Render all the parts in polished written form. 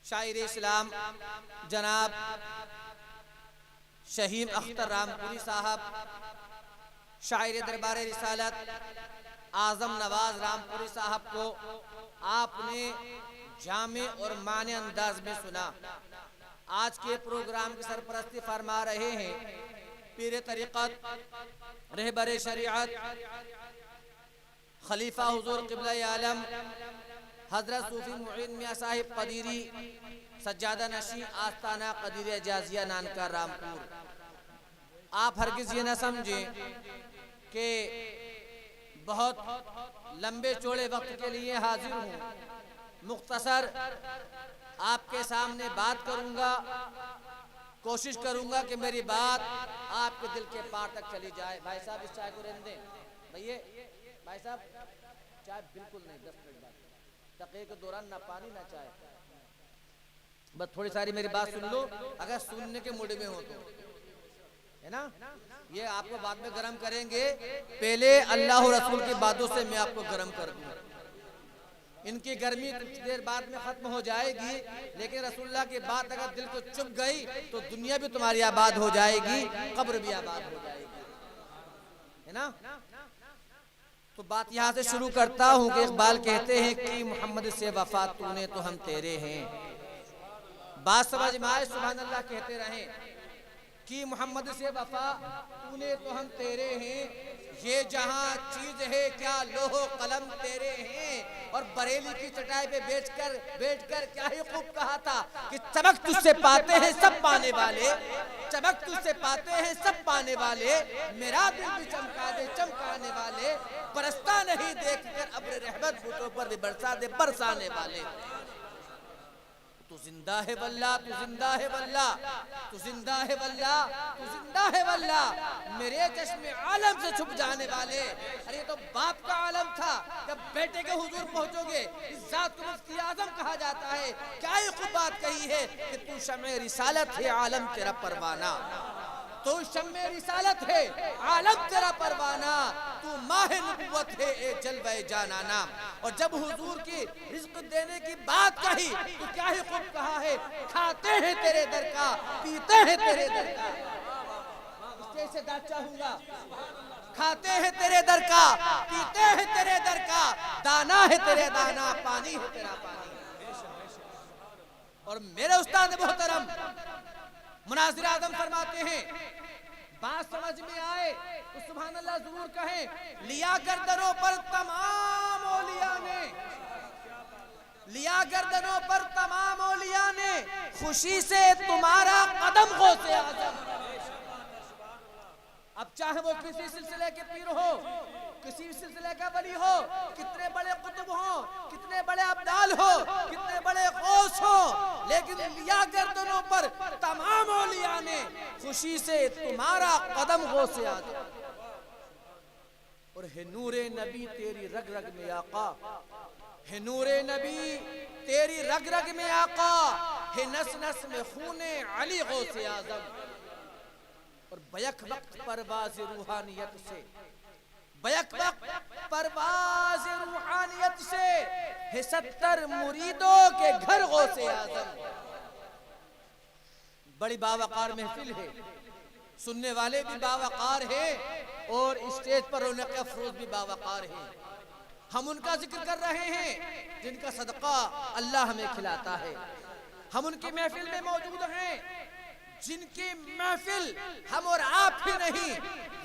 शायर इस्लाम जनाब शहीम अख्तर रामपुरी साहब, शायर दरबार रिसालत आजम नवाज रामपुरी साहब को आपने जामे और माने अंदाज में सुना। आज के प्रोग्राम की सरपरस्ती फरमा रहे हैं पीर तरीक़त रहबर शरीअत खलीफा हुजूर क़िबला आलम हजरत सूफी मुईन मियां साहिब कदीरी सज्जादा नशी आस्ताना कदीरी जाजिया नानका रामपुर। आप हरगिज़ ये न समझें कि बहुत लंबे चौड़े वक्त के लिए हाजिर हूँ। मुख्तसर आपके सामने बात करूँगा, कोशिश करूँगा कि मेरी बात आपके दिल के पार तक चली जाए। भाई साहब इस चाय को रहने दें। भैया भाई साहब चाय बिल्कुल नहीं, 10 मिनट बाद दक़ीक़े के दौरान ना पानी ना चाय, बस थोड़ी सारी मेरी बात सुन लो अगर सुनने के मूड में हो तो, है ना। ये आपको बाद में गर्म करेंगे, पहले अल्लाह और रसूल की बातों से मैं आपको गर्म कर दूँ। इनकी गर्मी कुछ देर बाद में खत्म हो जाएगी, लेकिन रसूलुल्लाह की बात अगर दिल को चुभ गई तो दुनिया भी तुम्हारी आबाद हो जाएगी, कब्र भी आबाद हो जाएगी, है ना। तो बात यहाँ से शुरू करता हूँ कि इकबाल कहते हैं कि मोहम्मद से वफा तूने तो हम तेरे हैं। बात समझ में आए, सुभान अल्लाह कहते रहें कि मोहम्मद से वफा तूने तो हम तेरे हैं। ये जहां चीज है क्या लोहो कलम तेरे हैं। और बरेली की चटाई पे बैठकर क्या ही खूब कहा था कि चमक तुझसे पाते हैं सब पाने वाले, चमक तुझसे पाते हैं सब पाने वाले, मेरा दिल भी चमका दे चमकाने वाले, बरसता नहीं देखकर अब्र रहमत बूटों पर भी बरसा दे बरसाने वाले। तू जिंदा है वल्ला, तू जिंदा है वल्ला, तू जिंदा है वल्ला, तू जिंदा है वल्ला, मेरे चश्मे आलम से छुप जाने वाले। अरे तो बाप का आलम था, जब बेटे के हुजूर पहुंचोगे इस जात को मुफ्ती आजम कहा जाता है। क्या ही खूब बात कही है कि तू शम्ए रिसालत है आलम तेरा परवाना, तू शम्ए रिसालत है आलम तेरा परवाना, तू माहे नबुव्वत है ए जलवे जानाना। और जब हुजूर की रिज़्क़ देने की बात कही तो क्या ही खूब कहा है, खाते हैं तेरे दर का पीते हैं तेरे दर का। स्टेज से दाद चाहूंगा, खाते हैं तेरे दर का पीते हैं तेरे दर का, दाना है तेरे दाना पानी है तेरा पानी। और मेरे उस्ताद मोहतरम मुनाज़िर आज़म फरमाते हैं, बात समझ में आए तो सुभान अल्लाह जरूर कहें। लिया गर्दनों पर तमाम औलिया ने, लिया गर्दनों पर तमाम औलिया ने, खुशी से तुम्हारा कदम गौसे आज़म। अब चाहे वो किसी सिलसिले के पीर हो, किसी सिलसिले का वली हो, कितने बड़े कुतुब हो, कितने बड़े अब्दाल हो, कितने बड़े गौस हो, लेकिन लिया गर्दनों पर तमाम औलिया ने, खुशी से तुम्हारा कदम गौसे आज़म। और है नूरे नबी तेरी रग रग में आका, है नूरे नबी तेरी रग रग में आका, है नस नस में खूने अली गौसे आज़म। और बैक वक्त परवाज़ रूहानियत से, बैक वक्त परवाज़ रूहानियत से है 70 मुरीदों के घर गौसे आज़म। बड़ी बावकार महफिल है, सुनने वाले भी बावकार हैं और स्टेज पर रौनक अफरोज भी बावकार हैं। हम उनका जिक्र कर रहे हैं जिनका सदका अल्लाह हमें खिलाता है। हम उनकी महफिल में मौजूद हैं जिनकी महफिल हम और आप ही नहीं,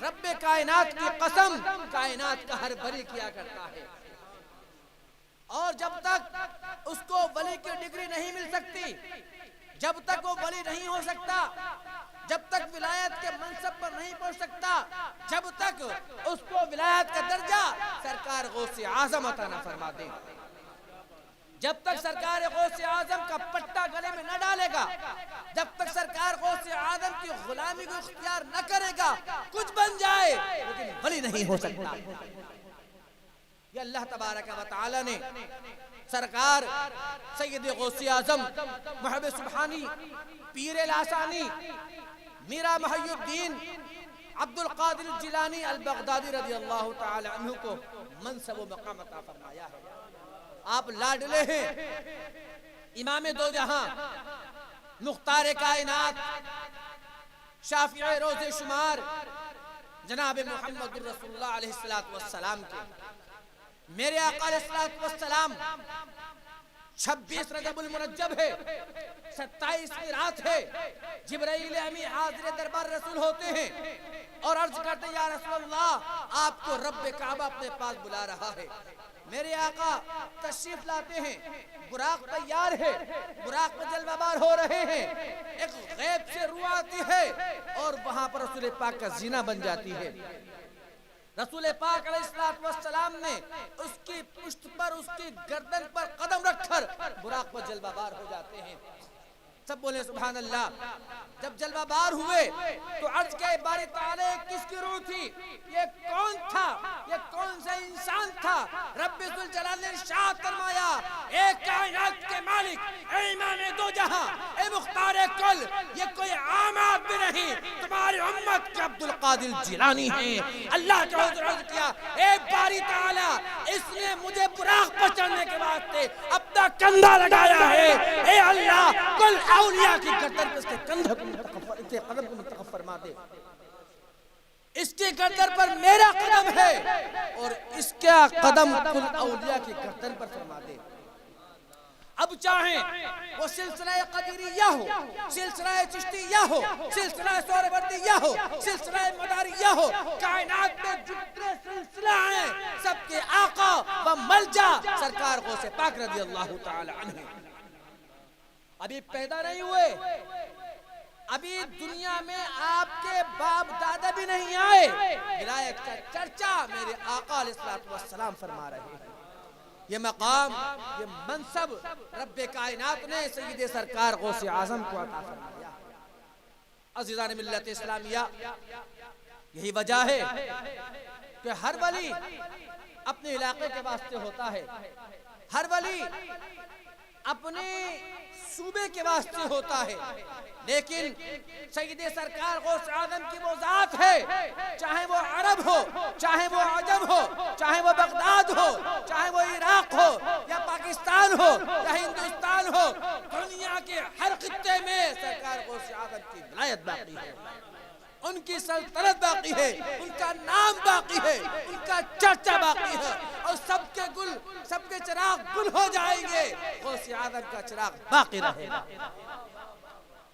रब्बे कायनात की कसम कायनात का हर बरी किया करता है। और जब तक उसको वली की डिग्री नहीं मिल सकती, जब तक वो वली नहीं हो सकता, जब तक विलायत के मनसब पर नहीं पहुंच सकता, जब तक उसको विलायत का दर्जा सरकार गौसे आज़म अता न फरमा दे, जब तक सरकार गौसे आज़म का पट्टा गले में न डालेगा, जब तक सरकार गौसे आज़म की गुलामी को इख्तियार न करेगा, कुछ बन जाए लेकिन वली नहीं हो सकता। ये अल्लाह तबारक व तआला ने सरकार सैयद गौसे आज़म महबूब सुब्हानी पीर लासानी मीरा मुहय्यिद्दीन अब्दुल कादिर जिलानी अल बगदादी रज़ी अल्लाह तआला अन्हु को मनसब व मकाम अता फरमाया है। आप लाडले हैं, इमाम दो जहां, मुख्तार कायनात, शाफिए रोज़े शुमार जनाब मोहम्मद रसूलुल्लाह अलैहिस्सलातु वस्सलाम के, मेरे आका अलैहिस्सलातु वस्सलाम 26 रजबुल मुरज्जब है, 27 की रात है, जिब्राइल अमीन हाज़िर दरबार रसूल होते हैं और अर्ज करते हैं या रसूलल्लाह आपको रब्बे काबा अपने पास बुला रहा है। मेरे आका तशरीफ लाते हैं, बुराक तैयार है, बुराक में जलवाबार हो रहे हैं, एक गैब से रूह आती है और वहां पर रसूल पाक का जीना बन जाती है। रसूल पाक अलैहिस्सलाम ने उसकी पुष्ट पर, उसकी गर्दन पर कदम रखकर बुराक पर जलवाबार हो जाते हैं। सब बोले सुभान अल्लाह। जब जलवाबार हुए तो अर्ज के बारी ताले किसकी रूह थी, ये कौन था, ये कौन सा इंसान था। रब्बे जुल जलाल ने इरशाद फरमाया, ए कायनात के मालिक, ए इमाम दो जहां, ए मुख्तार कुल, ये कोई आम आदमी नहीं, तुम्हारी उम्मत के अब्दुल कादिर जिलानी है। अल्लाह के हुजूर अर्ज किया, ए बारी ताला, इसने मुझे बुराक पर चढ़ने के वास्ते अपना कंधा लगाया है। ए अल्लाह, कुल औलिया की गर्दन पे इसके कंधे को मुतकफ्फर, इसके कदम को मुतकफ्फर फरमा दे। इसके गर्दन पर मेरा कदम है और इसका कदम कुल औलिया की गर्दन पर फरमा दे। अब चाहे वो सिलसिला कदरिया हो, सिलसिला चिश्तिया हो, सिलसिला सोहरावर्दिया हो, सिलसिला मदारिया हो, कायनात में जितने सिलसिला हैं सबके आका व मलजा सरकार गौसे पाक रज़ी अल्लाह ताला अन्हु अभी पैदा नहीं हुए, अभी दुनिया में आपके बाप दादा भी नहीं आए, विलायत का चर्चा मेरे आका अलैहिस्सलातु वस्सलाम फरमा रहे हैं। ये मकाम, ये मनसब रब्बे कायनात ने सय्यदे सरकार गौसे आजम को अता फरमाया। अज़ीज़ान मिल्लत इस्लामिया, यही वजह है कि हर वली अपने इलाके के वास्ते होता है, हर वली अपने सूबे के वास्ते होता है, लेकिन सय्यदे सरकार गौस आजम की वो जात है, चाहे वो अरब हो, चाहे वो अजम हो, चाहे वो बगदाद हो, चाहे वो इराक हो या पाकिस्तान हो या हिंदुस्तान हो, दुनिया के हर खित्ते में सरकार गौस आजम की विलायत बाकी है, उनकी सल्तनत बाकी है, उनका नाम बाकी है, उनका चर्चा बाकी है और सबके गुल, सबके चिराग गुल हो जाएंगे, गौसे आजम का चिराग बाकी रहेगा।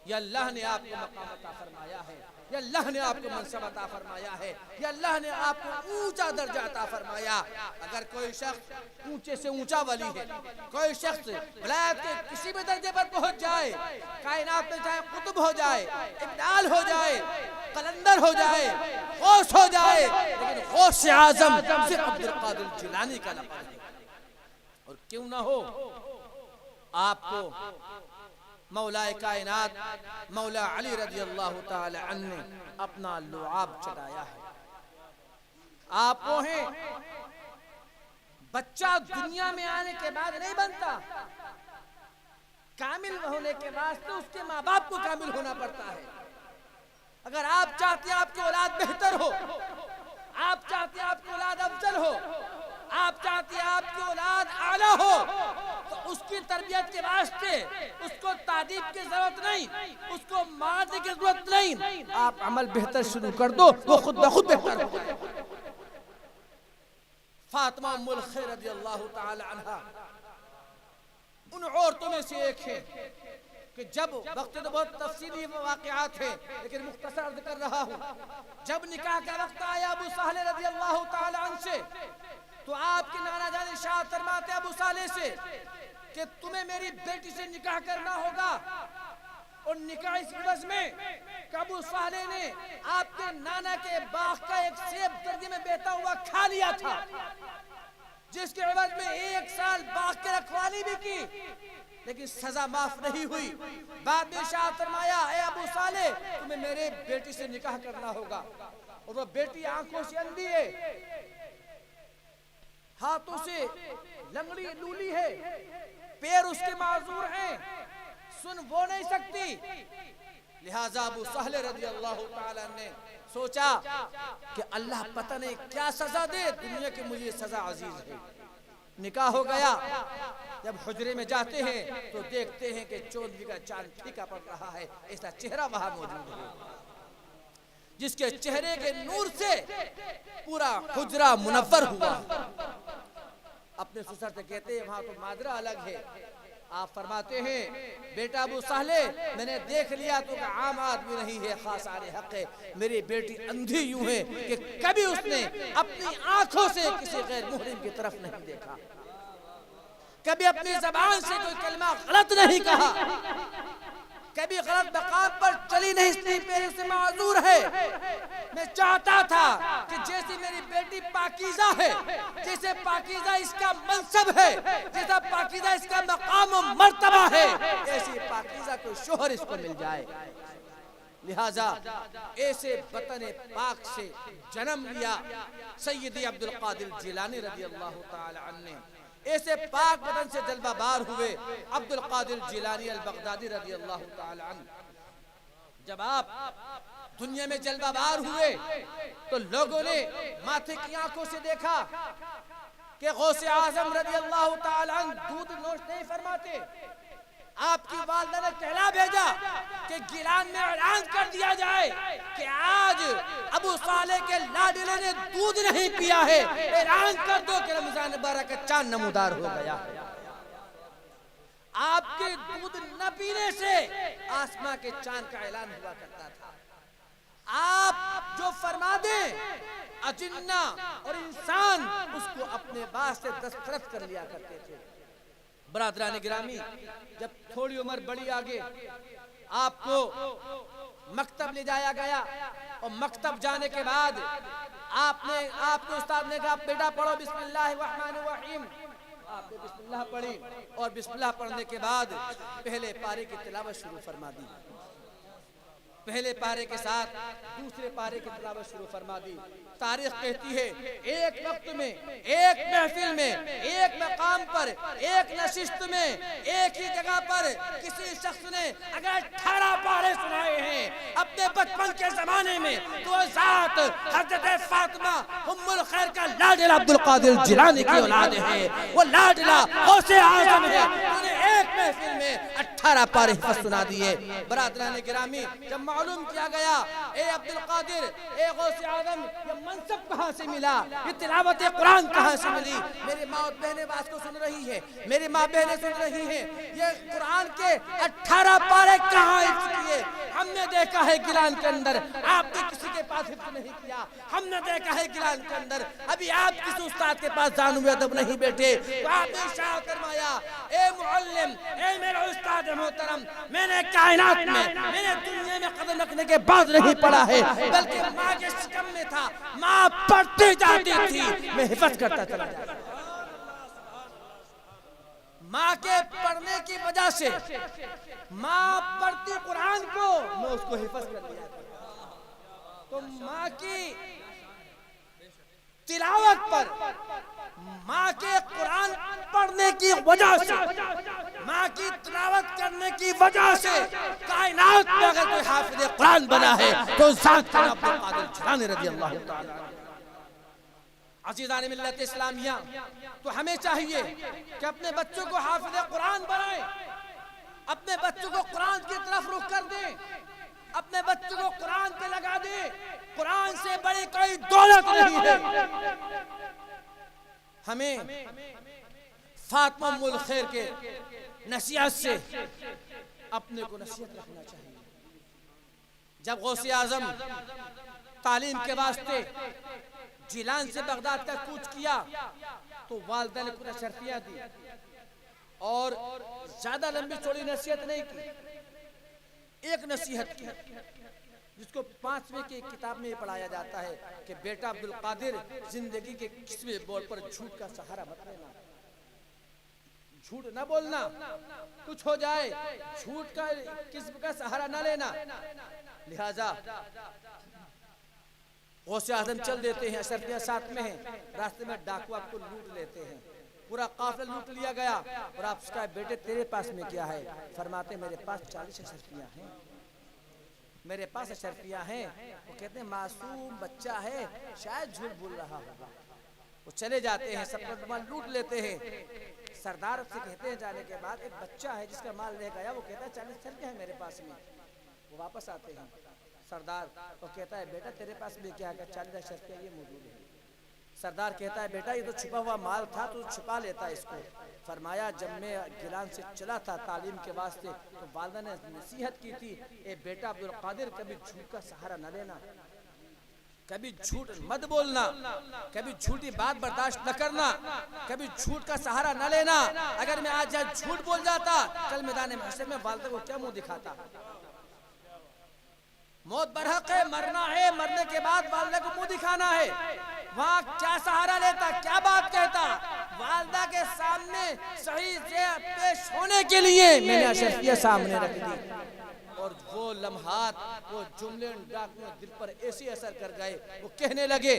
ये अल्लाह ने आपको मकाम अता फरमाया है, ये अल्लाह ने आपको मनसब अता फरमाया है, ये अल्लाह ने आपको ऊंचा दर्जा अता फरमाया। अगर कोई शख्स ऊंचे से ऊंचा वली है, कोई शख्स विलायत के किसी भी दर्जे पर पहुंच जाए, कायनात में चाहे कुतुब हो जाए, इब्दाल हो जाए, कलंदर हो जाए, गौस हो जाए, लेकिन गौस आजम सिर्फ अब्दुल कादिर जिलानी का लक़ब है। और क्यों ना हो, आपको मौलाए कायनात मौला अली रज़ी अल्लाह ताला अन्हु ने अपना लुआब चढ़ाया है। आप वो हैं, बच्चा दुनिया में आने के बाद नहीं बनता, कामिल होने के वास्ते उसके माँ बाप को कामिल होना पड़ता है। अगर आप चाहते हैं आपकी औलाद बेहतर हो, आप चाहते हैं आपकी औलाद अफजल हो, आप चाहते हैं आपकी औलाद आला हो, तो उसकी तरबियत के वास्ते उसको तादीब की जरूरत नहीं, उसको मारने की जरूरत नहीं, आप अमल बेहतर शुरू कर दो, वो खुद ब खुद बेहतर हो जाए। फातिमा उम्मुल खैर रज़ी अल्लाह ताला अन्हा उन औरतों में से एक है कि जब वक्त तो बहुत तफसीली वाक़यात है लेकिन मुख्तसर अर्ज कर रहा हूँ, जब निकाह का वक्त आया अबू साले रज़ी अल्लाह ताला अन्हु से, तो आपके नाना जान इरशाद फरमाते अबू साले से कि तुम्हें मेरी बेटी से निकाह करना होगा। और निकाह इस वजह में अबू साले ने आपके नाना के बाग का एक सेब दर्जे में बेहता हुआ खा लिया था, जिसके एवज में 1 साल बाग की रखवाली भी की, लेकिन सजा माफ नहीं हुई। बाद में इरशाद फरमाया ए अबू साले तुम्हें मेरे बेटी से निकाह करना होगा। और वो बेटी आंखों से अंधी है, हाथों से लंगड़ी लूली है, पैर उसके माजूर हैं, सुन वो नहीं सकती। लिहाजा अबू साले रज़ी अल्लाह ताला ने सोचा कि अल्लाह पता नहीं क्या सजा दे, दुनिया की मुझे सजा अजीज है, निकाह हो गया। जब हुजरे में जाते हैं तो देखते हैं कि चौधरी का चांद फीका पड़ रहा है, ऐसा चेहरा वहां मौजूद है जिसके चेहरे के नूर से पूरा हुजरा मुनव्वर हुआ। अपने ससुर से कहते हैं वहां तो माजरा अलग है। आप फरमाते हैं बेटा अबू साले, मैंने देख लिया तो आम आदमी नहीं है, खास आने हक है। मेरी बेटी अंधी यूं है कि कभी उसने अपनी आंखों से किसी गैर मुहरिम की तरफ नहीं देखा, कभी अपनी जबान से कोई कलमा गलत नहीं कहा, कभी गलत मकाम पर चली नहीं, इसलिए मेरे से माजूर है। मैं चाहता था कि जैसी मेरी बेटी पाकीज़ा है, जैसे पाकीज़ा इसका मनसब है, जैसा पाकीज़ा इसका मकाम और मर्तबा है, ऐसी पाकीज़ा कोई शोहर इसको मिल जाए। लिहाजा ऐसे वतन पाक से जन्म लिया सैयदी अब्दुल कादिर जिलानी रज़ी अल्लाह ताला अन्हु ने। ऐसे पाक वतन से जलवाबार हुए अब्दुल कादिर जिलानी अल बगदादी रज़ी अल्लाह ताला अन्हु। जब आप दुनिया में जलवाबार हुए तो लोगों ने माथे की आंखों से देखा कि गौसे आजम रज़ी अल्लाह ताला अन्हु दूध नोश नहीं फरमाते। आपकी वालिदा ने कहला भेजा कि गिलान में ऐलान कर दिया जाए कि आज अबू साले के लाडले ने दूध नहीं पिया है, ऐलान कर दो कि रमजान मुबारक का चांद नमूदार हो गया। आपके दूध न पीने से आसमां के चांद का ऐलान हुआ करता था। आप जो फरमा दे अजिन्ना और इंसान उसको अपने वास्ते दस्तखत कर लिया करते थे। बरादरान गिरामी, जब थोड़ी उम्र बड़ी आगे आपको मकतब ले जाया गया और मकतब जाने के बाद आपके उस्ताद ने कहा बेटा पढ़ो बिस्मिल्लाहिर्रहमानिर्रहीम। आपने बिस्मिल्लाह पढ़ी और बिस्मिल्लाह पढ़ने के बाद पहले पारे की तिलावत शुरू फरमा दी। पहले पारे के साथ दूसरे पारे की तिलावत शुरू फरमा दी। तारीख कहती है एक वक्त में, एक महफिल में, एक मकाम पर, एक नशिस्त में, एक ही जगह पर किसी शख्स ने अगर 18 पारे सुनाए हैं अपने बचपन के जमाने में, तो ज़ात हज़रत फातिमा उम्मुल खैर का लाडला अब्दुल कादिर जिलानी की औलाद है। वो लाडला गौसे आज़म है, उन्हें एक महफिल में 18 पारे सुना दिए। बरादरान गिरामी, जब मालूम किया गया ए अब्दुल कादिर, ए गौसे आज़म, ये मनसब कहाँ से मिला, ये तिलावत कुरान कहाँ से मिली? मेरी माँ और बहनें बात को सुन रही है, मेरी माँ बहनें सुन रही हैं, ये कुरान के 18 पारे कहाँ किए? हमने देखा है गिलान के अंदर, आपने किसी के पास हिफ्ज़ नहीं किया। हमने देखा है गिलान के अंदर, अभी आप किसी उस्ताद के पास जानू अदब नहीं बैठे, तो आपने इशारा फरमाया ए मुअल्लिम, ए मेरा उस्ताद मोहतरम, मैंने कायनात में, मैंने दुनिया में कदम रखने के बाद नहीं पढ़ा है, बल्कि माँ के शिकम में था, माँ पढ़ती जाती थी, मैं हिफाजत करता चला जाता। माँ के पढ़ने की वजह से, माँ पढ़ती कुरान को, मैं उसको हिफाजत कर लिया। तो माँ की तिलावत पर, माँ के कुरान पढ़ने की वजह से, माँ की तिलावत करने की वजह से कायनात में अगर कोई हाफिज़ कुरान बना है तो ज़ात का नाम अब्दुल कादिर जिलानी रज़ी अल्लाह ताला। अज़ीज़ान मिल्लत इस्लामिया, तो हमें चाहिए कि अपने बच्चों को हाफिज़ कुरान बनाएं, अपने बच्चों को कुरान की तरफ रुख कर दें, अपने बच्चों को कुरान पे लगा दें। कुरान से बड़ी कोई दौलत नहीं है। हमें फातिमा उम्मुल खैर के नसीहत से अपने को नसीहत रखना चाहिए। जब गौसे आजम तालीम के वास्ते जिलान से बगदाद का कूच किया तो वालिदा ने कुछ शर्तियां दी और ज्यादा लंबी चौड़ी नसीहत नहीं की, एक नसीहत की जिसको 5वीं की किताब में पढ़ाया जाता है कि बेटा अब्दुल कादिर, जिंदगी के किसी बोल पर झूठ का सहारा मत लेना, झूठ न बोलना, कुछ हो जाए झूठ का किस्म का सहारा न लेना। लिहाजा गौसे आज़म चल देते हैं, शर्तियां साथ में हैं, रास्ते में डाकू आपको लूट लेते हैं, पूरा काफिला लूट लिया गया और आप उसका बेटे तेरे पास में क्या है? फरमाते मेरे पास 40 शर्तियां हैं, मेरे पास शर्तियां हैं। वो कहते हैं मासूम बच्चा है, शायद झूठ बोल रहा होगा। वो चले जाते हैं, सबका माल लूट लेते हैं। सरदार से कहते हैं जाने के बाद, एक बच्चा है जिसका माल ले गया, वो कहता है 40 चल गया है मेरे पास में। वो वापस आते हैं, सरदार वो कहता है बेटा तेरे पास में क्या है? 40 रुपया ये मौजूद है। सरदार कहता है बेटा ये तो छुपा हुआ माल था, तो छुपा लेता इसको। फरमाया जब मैं गिलान से चला था तालीम के वास्ते, तो वालिदा ने नसीहत की थी, ए बेटा अब्दुल कादिर कभी झूठ का सहारा न लेना, कभी झूठ मत बोलना, कभी झूठी बात बर्दाश्त न करना, कभी झूठ का सहारा न लेना। अगर मैं आज झूठ बोल जाता, कल मैदान महशर में वालिदा को क्या मुंह दिखाता? मौत बरहक है, मरना है, मरने के बाद वालिदा को मुंह दिखाना है। वहाँ क्या सहारा लेता, क्या बात कहता? वालिदा के सामने सही से पेश होने के लिए मैंने अशरफियत सामने रख दी, और वो लम्हात, वो जुमले दिल पर ऐसे असर कर गए। वो कहने लगे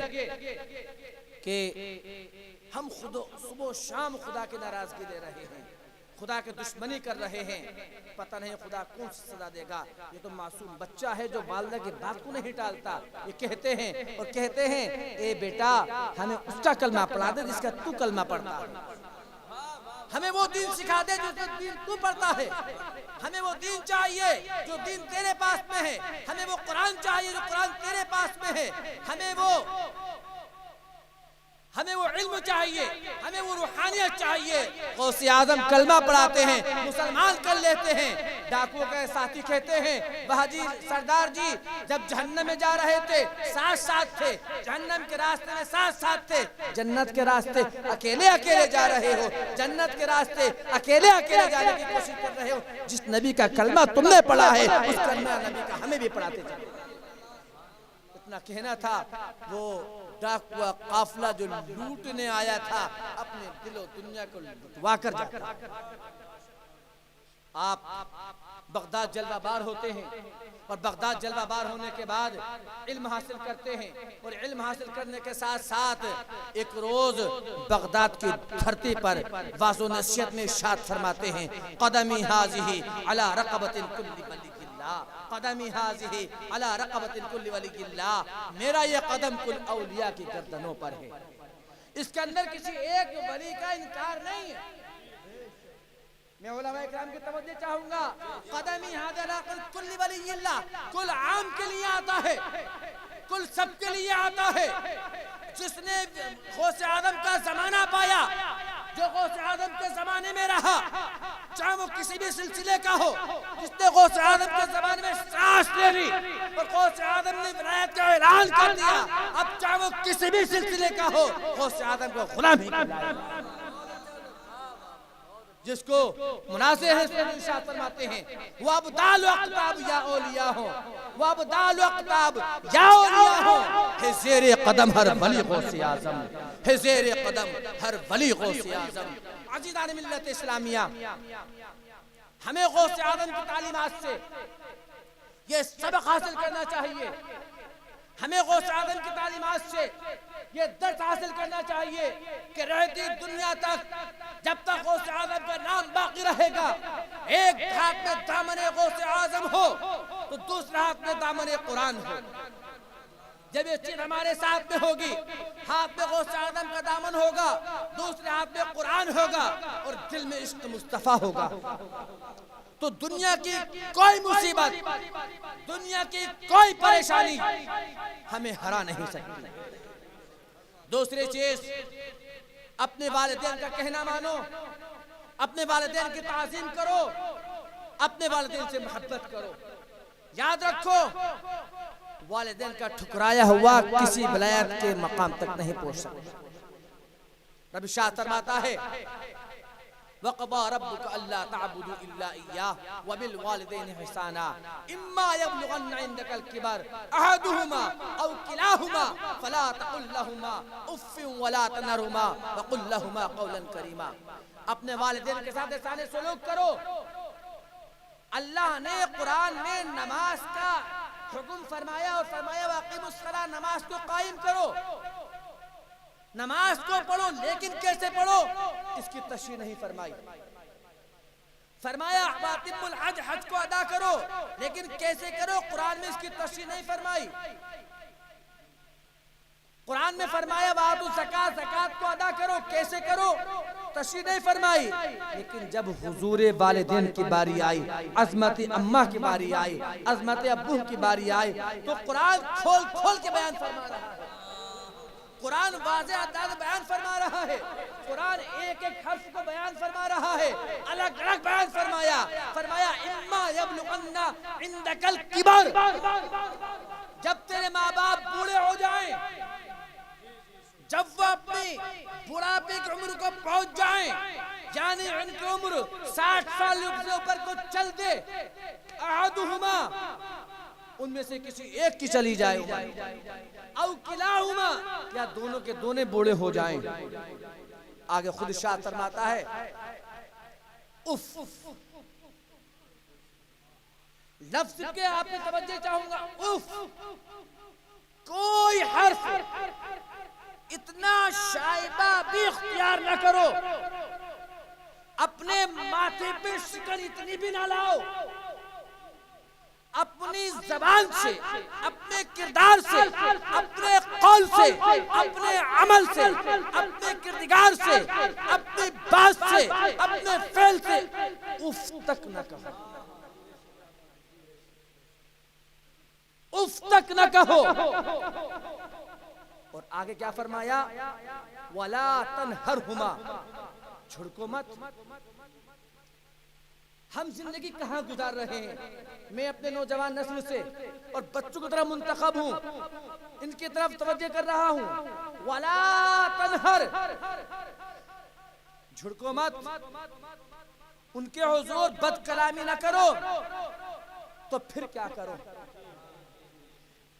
कि हम खुद सुबह शाम खुदा की नाराजगी दे रहे हैं, खुदा के दुश्मनी कर रहे हैं, पता नहीं खुदा कौन सी सजा देगा। ये तो मासूम बच्चा है जो वालिदा की बात को नहीं टालता। ये कहते हैं और कहते हैं ए बेटा हमें उसका कलमा पढ़ा दे जिसका तू कलमा पढ़ता है, हमें वो दीन सिखा दे जो दीन तू पढ़ता है, हमें वो दीन चाहिए जो दीन तेरे पास में है, हमें वो कुरान चाहिए जो कुरान तेरे पास में है, हमें वो इल्म चाहिए, हमें वो रूहानियत चाहिए। गौसे आजम कलमा पढ़ाते हैं, मुसलमान कर लेते हैं। डाकुओं के साथी कहते हैं बहाजी सरदार जी जब जहन्नम में जा रहे थे साथ साथ थे, जहन्नम के रास्ते में साथ साथ थे, जन्नत के रास्ते अकेले अकेले जा रहे हो, जन्नत के रास्ते अकेले अकेले जाने की कोशिश कर रहे हो। जिस नबी का कलमा तुमने पढ़ा है उस कलमा नबी का हमें भी पढ़ाते चले। इतना कहना था। वो डाकुआ काफिला जो लूटने आया था अपने दिलो दुनिया को लुटवा कर जाता। आप बगदाद जलवाबार होते हैं और बगदाद जलवाबार होने के बाद इल्म हासिल करते हैं, और इल्म हासिल करने के साथ साथ एक रोज बगदाद की धरती पर वाज़ो नसीहत में इरशाद फरमाते हैं कदमी हाज़िही अला रक़बतिन कुल्ली वलिय्यिल्लाह, कदमी हाज़िही अला रक़बतिन कुल्ली वलिय्यिल्लाह, मेरा ये कदम कुल औलिया की गर्दनों पर है। इसके अंदर किसी एक वली का इनकार नहीं है। मैं उलमा इकराम की तवज्जो चाहूंगा, कदमी हाज़िही कुल्ली वलिय्यिल्लाह कुल आम के लिए आता है, कुल सबके लिए आता है। जिसने गौसे आदम का जमाना पाया, जो गौसे आदम के जमाने में रहा, चाहे वो किसी भी सिलसिले का हो, जिसने गौसे आदम के जमाने में सांस ले ली और गौसे आदम ने विलायत का ऐलान कर दिया, अब चाहे वो किसी भी सिलसिले का हो, गौसे आदम को गुलाम ही जिसको मुनासिब है इरशाद फरमाते हैं वो अब्दाल अक़ताब या औलिया हो, वो अब्दाल अक़ताब या औलिया हो, है ज़ेरे कदम हर वली गौसे आज़म, है ज़ेरे कदम हर वली गौसे आज़म। अज़ीज़ान मिल्लत इस्लामिया, हमें गौसे आज़म की तालीमात से ये सबक हासिल करना चाहिए, हमें गौसे आज़म की तालीमात से ये दर्स हासिल करना चाहिए कि रहती दुनिया तक जब तक गौसे आज़म का नाम बाकी रहेगा, एक हाथ में दामने गौसे आज़म हो तो दूसरे हाथ में दामने कुरान हो। जब ये चीज हमारे साथ में होगी, हाथ में गौसे आज़म का दामन होगा, दूसरे हाथ में कुरान होगा और दिल में इश्क मुस्तफा होगा, तो दुनिया की कोई मुसीबत, दुनिया की कोई परेशानी हमें हरा नहीं सकती। दूसरी चीज, अपने वालिदैन का कहना मानो, अपने वालिदैन की ताज़ीम करो, अपने वालिदैन से मोहब्बत करो। याद रखो वालिदैन का ठुकराया हुआ किसी विलायत के मकाम तक नहीं पहुंच सकता। रब शाह फरमाता है वक़ज़ा रब्बुका अल्ला तअबुदू इल्ला इय्याह व बिल वालिदैनि इहसाना इम्मा यबलुगन्ना इंदकल किबर अहदुहुमा औ किलाहुमा फला तक़ुल लहुमा उफ़्फ़िन वला तनहुमा व क़ुल लहुमा क़ौलन करीमा। अपने वालिदैन के साथ एहसाने सलूक करो। अल्लाह ने कुरान में नमाज का हुक्म फरमाया और फरमाया वाक़िमुस सलाह, नमाज को कायम करो, नमाज को पढ़ो, लेकिन कैसे पढ़ो इसकी तशरीह नहीं फरमाई। फरमाया वातिमुल हज, हज को अदा करो, लेकिन कैसे करो कुरान में इसकी तशरीह नहीं फरमाई। कुरान में फरमाया वातु ज़कात, ज़कात को अदा करो, कैसे करो तशरीह नहीं फरमाई। लेकिन जब हुजूर वालिदैन की बारी आई, अज़मत अम्मा की बारी आई, अज़मत अब्बू की बारी आई, तो कुरान खोल खोल के बयान फरमा रहा है, कुरान वाज़ेह अंदाज़ बयान फरमा रहा है, कुरान एक एक हर्फ को बयान फरमा रहा है, अलग अलग बयान फरमाया। फरमाया इम्मा यबलुगन्ना इंदकल किबर, जब तेरे माँ बाप बूढ़े हो जाएं, जब वो अपनी बुढ़ापे की उम्र को पहुंच जाएं, यानी उनकी उम्र 60 साल से ऊपर को चल दे, अहदुहुमा, उनमें से किसी एक की चली जाए, औ किलाहुमा, या दोनों के दोनों बूढ़े हो जाएं। आगे खुद इरशाद फरमाता है उफ, लफ्ज के आपने तवज्जो चाहूंगा, उफ, कोई हर्फ इतना शाइबा भी इख्तियार न करो, अपने माथे पे शिकन इतनी भी ना लाओ, अपनी जबान से, अपने किरदार से, अपने कौल से, अपने अमल से, अपने किरदार से, अपनी बात से, अपने फेल से उफ तक न कहो, उफ तक न कहो। और आगे क्या फरमाया, वला तनहरहुमा, झुड़को मत। हम जिंदगी कहाँ गुजार रहे हैं, मैं अपने नौजवान नस्ल से और बच्चों की तरफ मुंतखब हूँ, इनकी तरफ तवज्जो कर रहा हूँ। वला तनहर, झुड़को मत, उनके हुजूर बद कलामी ना करो, तो फिर क्या करो?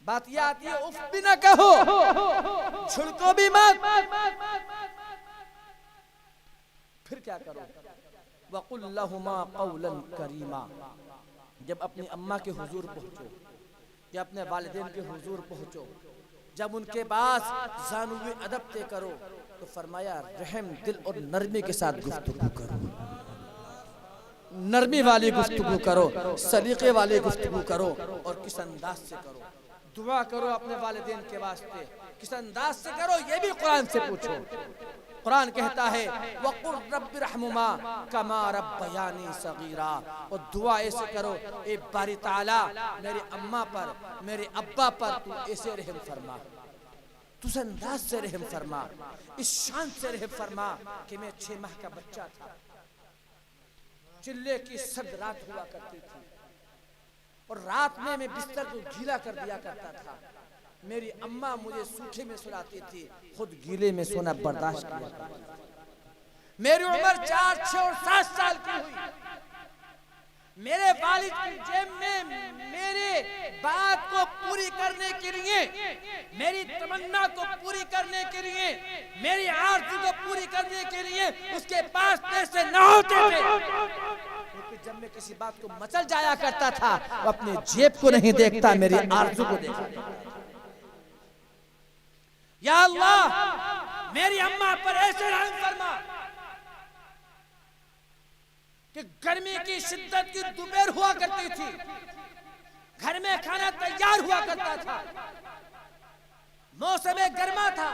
बात यह आती है उफ भी ना कहो, झुड़को भी मत, फिर क्या करो? वक़ुल लहुमा क़ौलन करीमा, जब अपनी अम्मा के हुजूर पहुंचो, या अपने वालिदैन के हुजूर पहुंचो, जब उनके पास ज़ानुए अदब तय करो, तो फरमाया रहम दिल और नरमी के साथ गुफ्तगू करो, नरमी वाली गुफ्तगू करो, सलीके वाली गुफ्तगू करो, और किस अंदाज से करो। दुआ करो अपने वालिदैन के वास्ते, किस अंदाज से करो ये भी कुरान से पूछो। कुरान कहता है वक़ुल रब्बिरहमुमा कमा रब्बयानी सगीरा, और दुआ ऐसे करो ए बारी ताला मेरे अम्मा पर, मेरे अब्बा पर तू ऐसे रहम फरमा, तू इस अंदाज से रहम फरमा, इस शान से रहम फरमा कि मैं 6 माह का बच्चा था, चिल्ले की सर्द रात हुआ करती थी, और रात में मैं बिस्तर को गीला कर दिया करता था, मेरी अम्मा मुझे सूखे में सुलाती थी, खुद गीले में सोना बर्दाश्त किया। मेरी उम्र 4, 6 और 7 साल की हुई, मेरे वालिद की जेब में मेरे बात को पूरी करने के लिए, मेरी तमन्ना को पूरी करने के लिए, मेरी आरज़ू को पूरी करने के लिए उसके पास पैसे न होते थे, क्योंकि जब मैं किसी बात को मचल जाया करता था, वो अपने जेब को नहीं देखता, मेरी आरज़ू को देखता। या अल्लाह मेरी अम्मा पर ऐसे रहम फरमा कि गर्मी की शिद्दत की दोपहर हुआ करती थी, घर में खाना तैयार हुआ करता था, मौसम गर्मा था,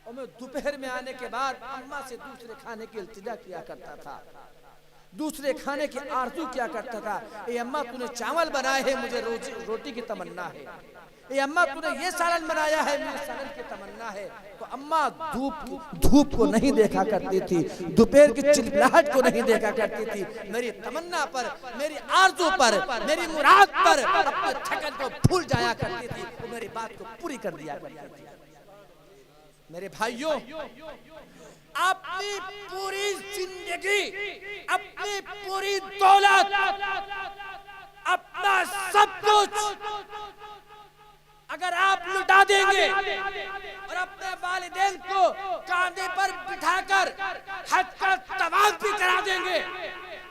और मैं दोपहर में आने के बाद अम्मा से दूसरे खाने की इल्तिजा किया करता था, दूसरे खाने की आरज़ू किया करता था। ए अम्मा तूने चावल बनाए हैं, मुझे रोटी की तमन्ना है, ए अम्मा तूने ये सालन बनाया है, मुझे सालन की तमन्ना है। तो अम्मा धूप को नहीं देखा करती थी, दोपहर की चिलचिलाहट को नहीं देखा करती थी, मेरी तमन्ना पर, मेरी आरज़ू पर, मेरी मुराद पर अपने थकन को भूल जाया करती थी, वो मेरी बात को पूरी कर दिया करती थी। मेरे भाइयों, अपनी पूरी जिंदगी, अपनी पूरी दौलत, अपना सब कुछ अगर आप लुटा देंगे और अपने वालिदैन को कांधे पर बिठाकर हज का तवाफ भी करा देंगे,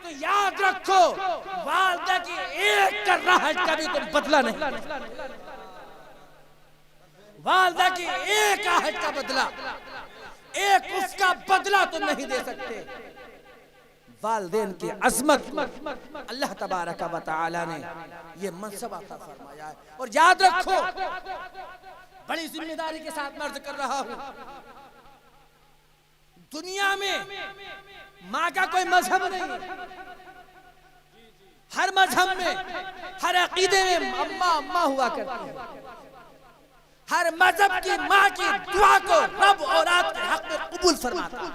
तो याद रखो वालिदा की एक कर्रा हज का भी तुम बदला नहीं, वालिदा की एक हज का बदला, एक उसका बदला तुम नहीं दे सकते। वालिदैन की अज़मत अल्लाह तबारक व तआला ने ये मनसब अता फरमाया है। और याद रखो बड़ी जिम्मेदारी के साथ मर्ज कर रहा हूं, दुनिया में माँ का कोई मजहब नहीं। हर मजहब में, हर अकीदे में अम्मा अम्मा हुआ करती है। हर मजहब की माँ की दुआ को रब औलाद के हक में कबूल फरमाता है।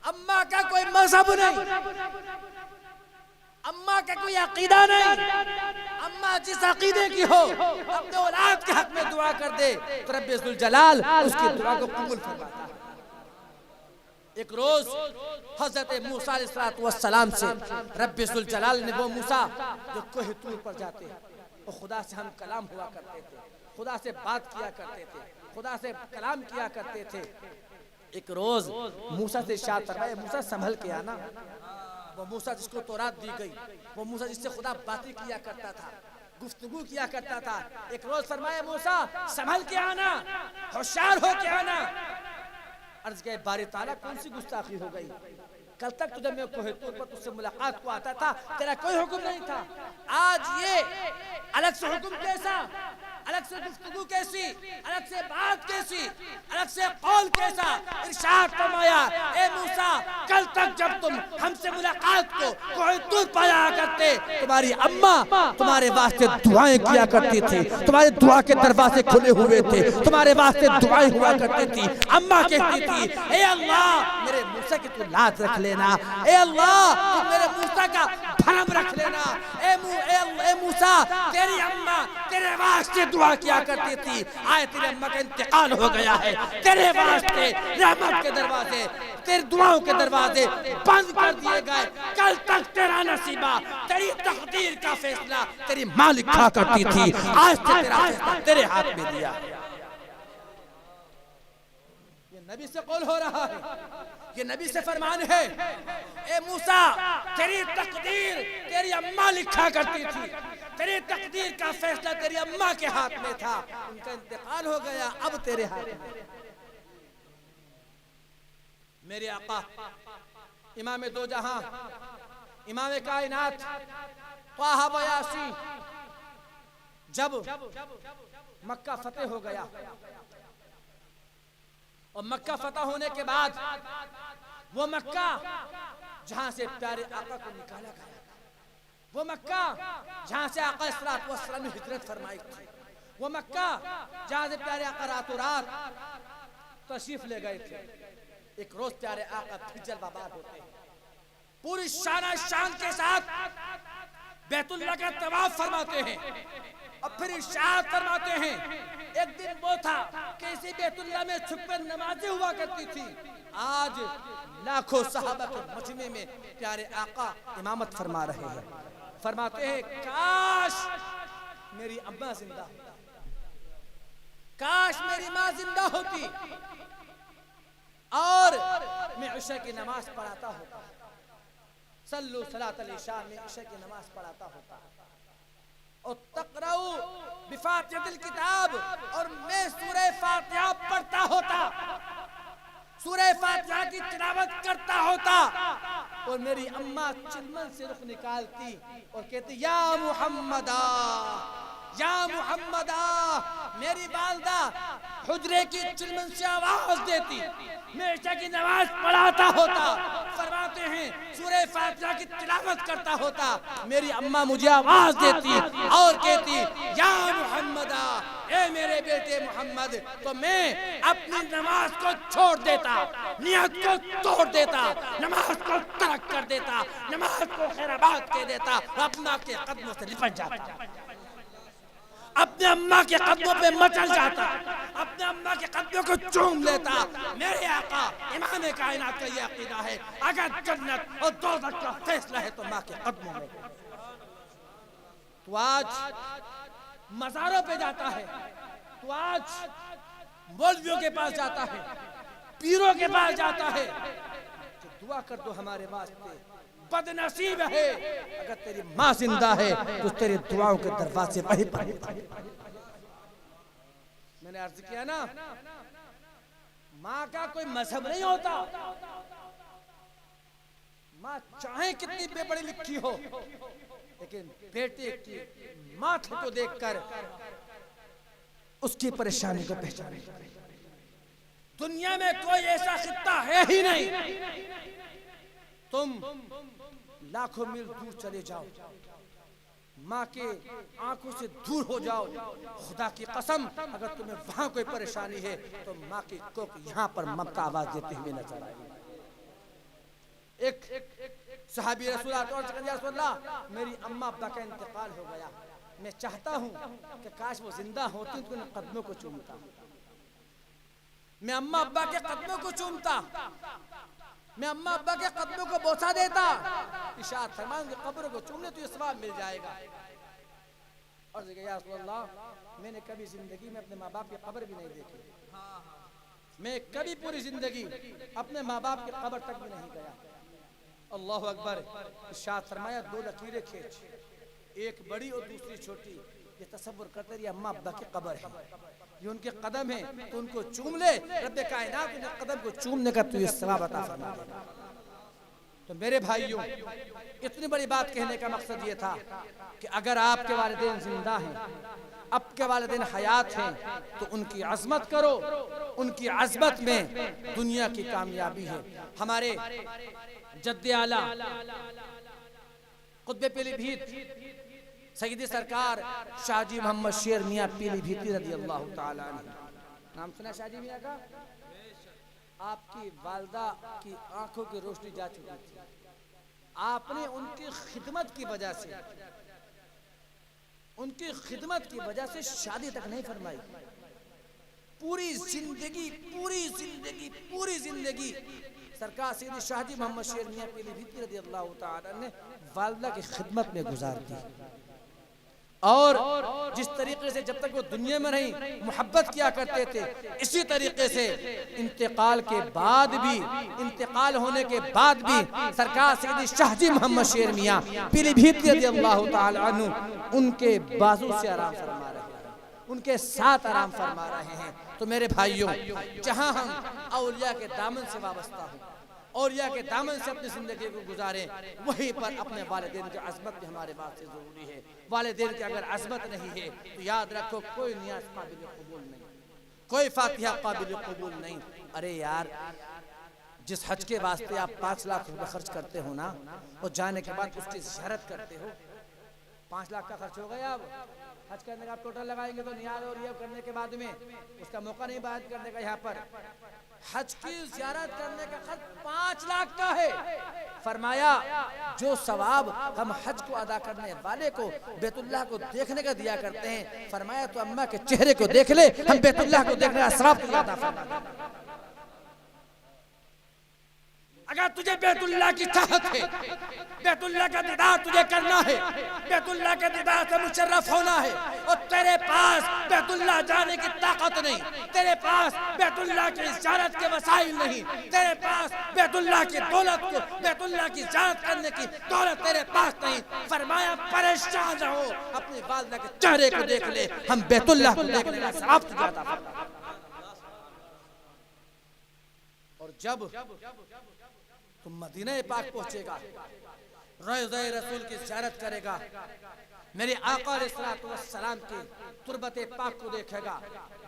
अम्मा का कोई मजहब नहीं, अम्मा का कोई अकीदा नहीं। अम्मा जिस अकीदे की हो, अपने औलाद के हक में दुआ कर दे तो रब्बे जुल जलाल उसकी दुआ को कबूल फरमाता है। एक रोज हजरत मूसा अलैहिस्सलाम से रब्बे जुल जलाल ने, वो मूसा जो कोह तूर पर जाते और खुदा से हम कलाम हुआ करते थे, खुदा से बात किया करते थे, खुदा से कलाम किया करते थे। एक रोज मूसा से इरशाद फरमाया, मूसा संभल के आना। वो मूसा जिसको तौरात दी गई, वो मूसा जिससे खुदा बातें किया करता था, गुफ्तगू किया करता था। एक रोज फरमाया, मूसा संभल के आना, होशियार हो के आना। अर्ज के बारी ताला कौन सी गुस्ताखी हो गई? कल तक तुझे मैं कोह तूर पर तुझसे मुलाकात को आता था, तेरा कोई हुक्म नहीं था। आज ये अलग से हुक्म कैसा, अलग से गुफ्तगू कैसी, अलग से बात कैसी, अलग से कौल कैसा? इरशाद फरमाया, ए मूसा, कल तक जब तुम हमसे मुलाकात को कोह तूर पाया करते, तुम्हारी अम्मा तुम्हारे वास्ते दुआएं किया करती थी, तुम्हारे दुआ के दरवाजे खुले हुए थे, तुम्हारे वास्ते दुआएं हुआ करती थी। अम्मा कहती थी, ए अल्लाह मेरे मूसा की तू लाज रख लेना, ए अल्लाह तू मेरे मूसा का भरम रख लेना। ए मूसा, तेरी अम्मा तेरे वास्ते दुआ किया करती थी, आए तेरे अम्मा का इंतकाल हो गया है, तेरे वास्ते रहमत के दरवाजे, तेरी दुआओं के दरवाजे बंद कर दिए गए। कल तक तेरा नसीबा, तेरी तकदीर का फैसला तेरी माँ लिखा करती थी, आज से तेरा फैसला तेरे हाथ में दिया। ये नबी से कौल हो रहा है, ये नबी से फरमान है। ए मूसा, तेरी तकदीर तेरी अम्मा लिखा करती थी, तेरी तकदीर का फैसला तेरी अम्मा के हाथ में था, उनका इंतकाल हो गया, अब तेरे हाथ में। मेरे आका इमाम दो जहां, इमाम कायनात त्वाहा व यासीन जब मक्का फतेह हो गया, और मक्का फतेह होने के बाद वो मक्का जहां से प्यारे आका को निकाला गया, वो मक्का जहां से आका अलैहि सलाम ने हिजरत फरमाई थी, वो मक्का जहां से प्यारे आका रातों रात तशरीफ ले गए थे। एक रोज प्यारे आका फिर जलवाबाद होते हैं, पूरी शान शान के साथ बैतुल्लाह का तवाफ फरमाते हैं, और फिर इरशाद फरमाते हैं, एक दिन वो था कि इसी बैतुल्लाह में छुपकर नमाजें हुआ करती थी। आज लाखों सहाबा के मजमे में प्यारे आका इमामत फरमा रहे हैं। फरमाते हैं, काश मेरी अम्मा जिंदा होती, काश मेरी माँ जिंदा होती, और मैं इशा की नमाज पढ़ाता होता, सल्लु सलातल इशा में इशा की नमाज पढ़ाता होता, और तक़राउ बिफ़ातिहातिल किताब, और मैं सूरह फातिहा पढ़ता होता, सूरह फातिहा की तिलावत करता होता, और मेरी अम्मा चिल्मन से रुख निकालती और कहती, या मुहम्मदा, या मुहम्मदा। मेरी वालिदा हुजरे की चिल्मन से आवाज देती, मैं इशा की नमाज पढ़ाता होता, फरमाते हैं सूरह फातिहा की तिलावत करता होता, मेरी अम्मा मुझे आवाज देती और कहती, या मुहम्मदा, ए मेरे बेटे मोहम्मद। तो मैं अपनी नमाज को छोड़ देता, नियत को तोड़ देता, नमाज को तर्क कर देता, नमाज को खैराबाद कह देता, अपना के कदमों से लिपट जाता, अपने अम्मा के कदमों पे मचल जाता, अपने अम्मा के कदमों को चूम लेता। मेरे आका इमाम कायनात का ये अकीदा है, अगर जन्नत और दोज़ख का फैसला है तो माँ के कदमों में। तो आज मज़ारों पे जाता है, तो आज मौलवियों के पास जाता है, पीरों के पास जाता है कि दुआ कर दो हमारे वास्ते। बदनसीब है, अगर तेरी माँ जिंदा है तो तेरी दुआओं के दरवाजे वहीं पर। मैंने अर्ज किया ना, माँ का कोई मजहब नहीं होता, माँ चाहे कितनी बेपढ़ी लिखी हो, लेकिन बेटे की माथे को देखकर उसकी परेशानी को पहचाने। दुनिया में कोई ऐसा खित्ता है ही नहीं, तुम लाखों मील दूर चले जाओ, माँ के आंखों से दूर हो जाओ, खुदा की कसम अगर तुम्हें वहां कोई परेशानी है तो माँ की कोख यहाँ पर ममता आवाज देते हुए नजर आएगी। एक सहाबी रसूलुल्लाह, मेरी अम्मा अब्बा का इंतकाल हो गया, मैं चाहता हूँ कि काश वो जिंदा होती तो उन कदमों को चूमता, मैं अम्मा अब्बा के कदमों को चूमता, मैं अम्मा अब्बा के कदमों को बोसा देता, इशाअत फरमाऊं कि कब्र को चूमने तो ये सवाब मिल जाएगा। और या रसूलल्लाह, मैंने कभी जिंदगी में अपने माँ बाप की कब्र भी नहीं देखी, मैं कभी पूरी जिंदगी अपने माँ बाप की कब्र तक भी नहीं गया। अल्लाह अकबर। इशाअत फरमाया, दो लकीरें खींच, एक बड़ी और दूसरी छोटी, ये तसव्वुर करते रहिए अम्मा अब्बा की कब्र है, ये उनके कदम है, तो उनको चूम ले, रब्बे कायनात उनके कदम को चूमने का तुझे सवाब अता फरमा देगा। तो मेरे भाइयों, इतनी बड़ी बात कहने का मकसद ये था कि अगर आपके वालिदैन जिंदा हैं, आपके वालिदैन हयात हैं, तो उनकी अज़मत करो, उनकी अज़मत में दुनिया की कामयाबी है। हमारे जद्दे आला खुतबे पीलीभीत सईदी सरकार शाहजी मोहम्मद शेर मियाँ पीलीभीती रज़ी अल्लाह ताला अन्हु, नाम सुना शाहजी मियाँ का? आपकी वालदा की आंखों की रोशनी जा चुकी थी, आपने उनकी खिदमत की वजह से, उनकी खिदमत की वजह से शादी तक नहीं फरमाई। पूरी जिंदगी पूरी जिंदगी पूरी जिंदगी सरकार सैयदी शाहजी मोहम्मद शेर मियाँ पीलीभीती रज़ी अल्लाह ताला ने वालदा की खिदमत में गुजार दी। और जिस तरीके से जब तक वो दुनिया में रही मोहब्बत किया करते थे, इसी तरीके से इंतकाल के बाद भी, इंतकाल होने के बाद भी सरकार सैयदी शाहजी मोहम्मद शेर मियाँ पीलीभीती रज़ियल्लाहु ताला अन्हु उनके बाजू से आराम फरमा रहे हैं, उनके साथ आराम फरमा रहे हैं। तो मेरे भाइयों, जहाँ हम औलिया के दामन से वाबस्ता हो, औलिया के दामन से अपनी जिंदगी को गुजारें, वहीं पर अपने वालिदैन की अज़मत भी हमारे वास्ते जरूरी है। वालिदैन की अगर अज़मत नहीं है तो याद रखो कोई नियाज़ काबिल कबूल नहीं, कोई फातिहा काबिल कबूल नहीं। अरे यार, जिस हज के वास्ते आप 5 लाख रुपए खर्च करते हो ना, और जाने के बाद उसकी ज़ियारत करते हो, 5 लाख का खर्च हो गया। अब हज करने का आप टोटल लगाएंगे तो नियाज़ और ये करने के बाद में उसका मौका नहीं बात करने का। यहाँ पर हज की ज़ियारत करने का खर्च 5 लाख का है। फरमाया जो सवाब हम हज को अदा करने वाले को बैतुल्लाह को देखने का दिया करते हैं, फरमाया तो अम्मा के चेहरे को देख ले, हम बैतुल्लाह को देखने का सवाब अदा फरमाया। अगर तुझे बैतुल्लाह की चाहत है, बैतुल्लाह का दीदार तुझे करना है, बैतुल्लाह के दीदार से मुशर्रफ होना है, और तेरे पास बैतुल्लाह जाने की ताकत नहीं, तेरे पास बैतुल्लाह की ज़ियारत के वसाइल नहीं, तेरे पास बैतुल्लाह की दौलत को, बैतुल्लाह की ज़ियारत करने की दौलत तेरे पास नहीं, फरमाया परेशान रहो, अपनी वालिदा के चेहरे को देख ले, हम बैतुल्लाह को देखने का सवाब तुझे अता फरमाएंगे। और जब तुम मदीना पाक पहुंचेगा, रोज़े रसूल की ज़ियारत करेगा, मेरे आका अलैहिस्सलातु वस्सलाम के तुरबते पाक को देखेगा,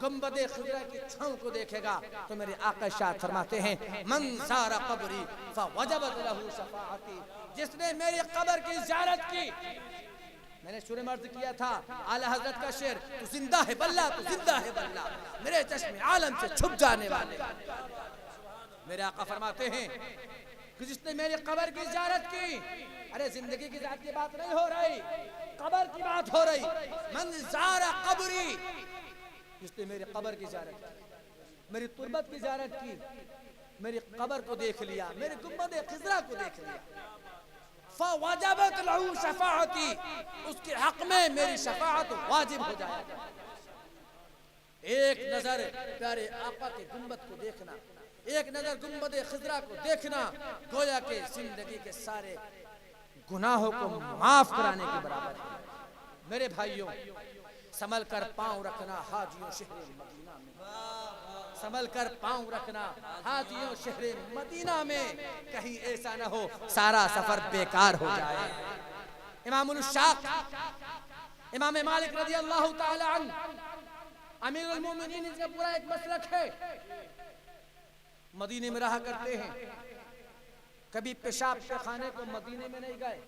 गुंबदे खिज़रा की छांव को देखेगा, तो मेरे आका इरशाद फरमाते हैं, मन ज़ारा क़ब्री फ़वजबत लहू शफ़ाअती, जिसने मेरी कब्र की ज़ियारत की, मैंने शुरू में अर्ज़ किया था आला हज़रत का शेर, तू जिंदा है बल्ला, तू जिंदा है बल्ला, मेरे चश्मे आलम से छुप जाने वाले। मेरे आका फरमाते हैं कि जिसने मेरी कब्र की ज़ियारत की, अरे जिंदगी की ज़ात की बात नहीं हो रही, कब्र की बात हो रही, मन ज़ारा क़ब्री, जिसने मेरी कब्र की ज़ियारत की, मेरी तुरबत की ज़ियारत की, मेरी कब्र को देख लिया, मेरे गुंबदे खिज़रा को देख लिया, फ़वजबत लहू शफ़ाअती, उसके हक में मेरी शफ़ाअत वाजिब हो जाएगी। एक नजर प्यारे आका के गुंबद को देखना, एक नजर गुंबद खिज़रा को देखना, गोया के जिंदगी के सारे गुनाहों को माफ कराने के बराबर है। मेरे भाइयों, संभल कर पांव रखना हाजियों शहर मदीना में, संभल कर पांव रखना हाजियों शहर मदीना में, कहीं ऐसा न हो सारा सफर बेकार हो जाए। इमामुल शाक़ इमाम मालिक रज़ी अल्लाह ताला अन्हु अमीरुल मोमिनीन इसका पूरा एक मसलक है। मदीने में रहा करते हैं, कभी पेशाब के खाने को मदीने में नहीं गए,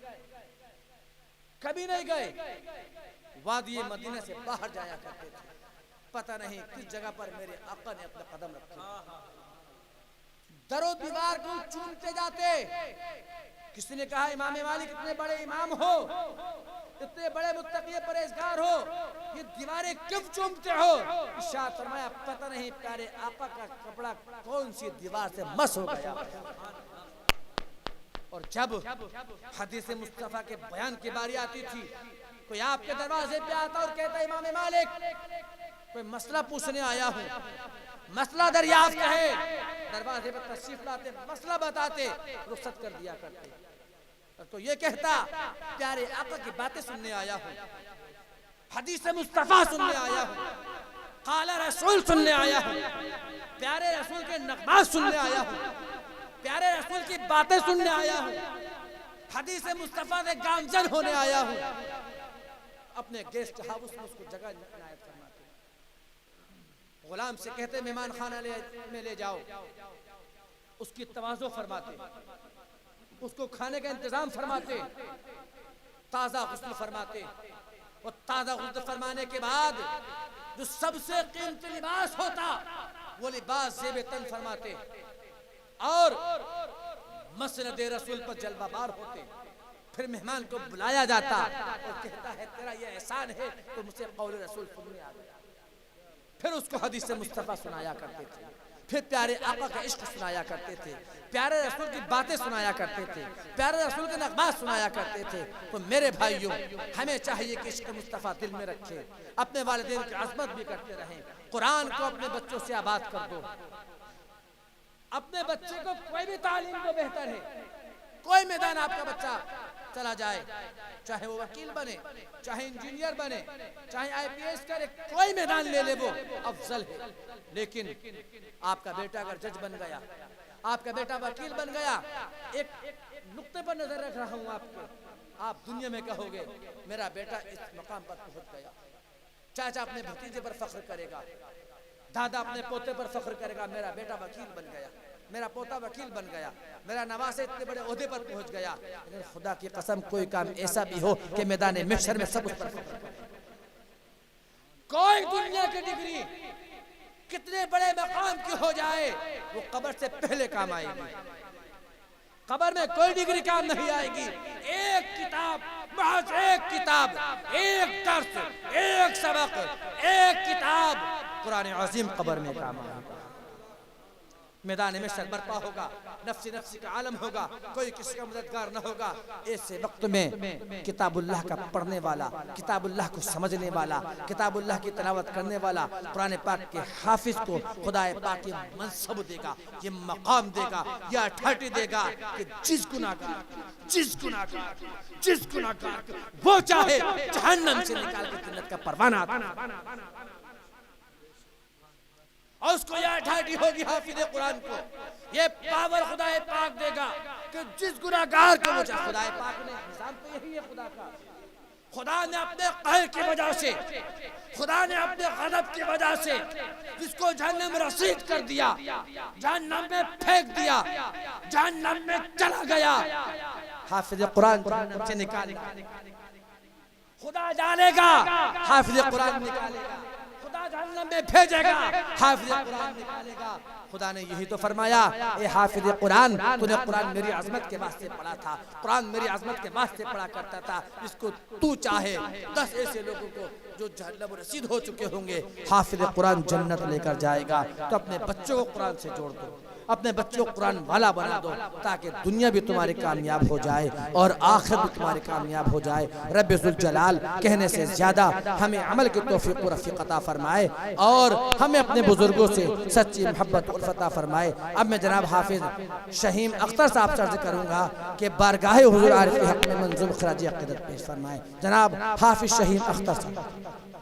कभी नहीं गए, वादी मदीने से बाहर जाया करते थे। पता नहीं किस जगह पर मेरे आका ने अपना कदम रखे, दरो दीवार को चूमते जाते। किसी ने कहा इमाम मालिक इतने बड़े इमाम हो, इतने बड़े मुत्तकी परहेजगार हो, ये दीवारें क्यों चूमते हो? इरशाद फरमाया पता नहीं प्यारे आका का कपड़ा कौन सी दीवार से मस हो गया। और जब हदीस मुस्तफा के बयान की बारी आती थी, कोई आपके दरवाजे पे आता और कहता इमाम मालिक कोई मसला पूछने आया हूँ, मसला दरियाफ्त है, दरवाजे पर तशरीफ लाते, मसला बताते, रुखसत कर दिया करते। और तो ये कहता प्यारे आका की बातें सुनने आया हूँ, हदीस मुस्तफा सुनने आया हूँ, काला रसूल सुनने आया हूँ, प्यारे रसूल के नगमात सुनने आया हूँ, प्यारे रसूल की बातें सुनने आया हूँ, हदीस मुस्तफा से गामजन होने आया हूँ। अपने गेस्ट हाउस में उसको जगह इनायत फरमाते, गुलाम से कहते मेहमान खाना में ले जाओ, उसकी तवाज़ो फरमाते, उसको खाने का इंतजाम फरमाते, ताज़ा गुस्ल फरमाते। और ताज़ा गुस्ल फरमाने के बाद जो सबसे कीमती लिबास होता वो लिबास ज़ेब तन फरमाते और मसनद रसूल पर जलवाबार होते। फिर मेहमान को बुलाया जाता और कहता है तेरा ये एहसान है तो मुझसे कौल रसूल सुनने आ गया। फिर उसको हदीस मुस्तफा सुनाया करते थे, फिर प्यारे आका का इश्क सुनाया करते थे, प्यारे रसूल की बातें सुनाया करते थे, प्यारे रसूल के नगमात सुनाया करते थे। तो मेरे भाइयों हमें चाहिए कि इश्क मुस्तफा दिल में रखें, अपने वालिदैन की अज़मत भी करते रहें, कुरान को अपने बच्चों से आबाद कर दो। अपने बच्चे को कोई भी तालीम को बेहतर है, कोई मैदान आपका बच्चा चला जाए, चाहे वो वकील बने, चाहे इंजीनियर बने, चाहे IPS करे, कोई मैदान ले ले वो अफजल है। लेकिन आपका बेटा अगर जज बन गया, आपका बेटा वकील बन गया, एक नुक्ते पर नजर रख रहा हूं आपको, आप दुनिया में कहोगे मेरा बेटा इस मकाम पर पहुंच गया। चाचा अपने भतीजे पर फख्र करेगा, दादा अपने पोते पर फख्र करेगा, मेरा बेटा वकील बन गया, मेरा पोता वकील बन गया, मेरा नवासे इतने बड़े ओहदे पर पहुंच गया। लेकिन खुदा की कसम कोई काम ऐसा भी हो कि मैदान महशर में सब उस पर फख्र करे। कोई दुनिया की डिग्री कितने बड़े मकाम की हो जाए वो कब्र से पहले काम आएगी। कब्र में कोई डिग्री काम नहीं आएगी। एक किताब, महज एक किताब, एक दर्स, एक सबक, एक किताब कुरान अज़ीम कब्र में काम आएगा। मैदान में शर बर्पा होगा, नफ्सी नफ्सी का आलम होगा, कोई किसी का मददगार न होगा। ऐसे वक्त में किताबुल्लाह का पढ़ने वाला, किताबुल्लाह को समझने वाला, किताबुल्लाह की तिलावत करने वाला कुरान पाक के हाफिज को खुदा पाक ये मनसब देगा, ये मकाम देगा, ये अथॉरिटी देगा कि जिस गुनाहगार वो चाहे जहन्नम से निकाल के जन्नत का परवाना और उसको यह अथॉरिटी होगी हाफिज कुरान को, ये पावर खुदा पाक देगा कि जिस गुनाहगार को मुझे खुदा पाक ने निजाम तो यही है खुदा का। खुदा ने अपने कहर की वजह से, खुदा ने अपने गज़ब की वजह से जिसको जहन्नम में रसीद कर दिया, जहन्नम में फेंक दिया, जहन्नम में चला गया, हाफिज कुरान जहन्नम से निकालेगा। खुदा जानेगा हाफिज कुरान निकालेगा, जहन्नम में भेजेगा, हाफिज कुरान निकालेगा। खुदा ने यही तो फरमाया, ए हाफिज कुरान तूने कुरान मेरी अज़मत के वास्ते पढ़ा था, कुरान मेरी अज़मत के वास्ते पढ़ा करता था, इसको तू चाहे 10 ऐसे लोगों को जो जहन्नम रसीद हो चुके होंगे हाफिज कुरान जन्नत लेकर जाएगा। तो अपने बच्चों को कुरान से जोड़ दो, अपने बच्चों को कुरान वाला बना दो, ताकि दुनिया भी तुम्हारी कामयाब हो जाए और आखिरत भी तुम्हारी कामयाब हो जाए। रब्बे ज़ुल जलाल कहने से ज्यादा हमें अमल की तौफीक व रफ़ीक अता फरमाए और हमें अपने बुजुर्गों से सच्ची मोहब्बत उल्फत अता फरमाए। अब मैं जनाब हाफिज शहीम अख्तर साहब से अर्ज़ करूँगा कि बारगाह हुज़ूर आरिफ़ हक़ में मंज़ूम ख़राज अक़ीदत पेश फरमाए। जनाब हाफिज शहीम अख्तर साहब।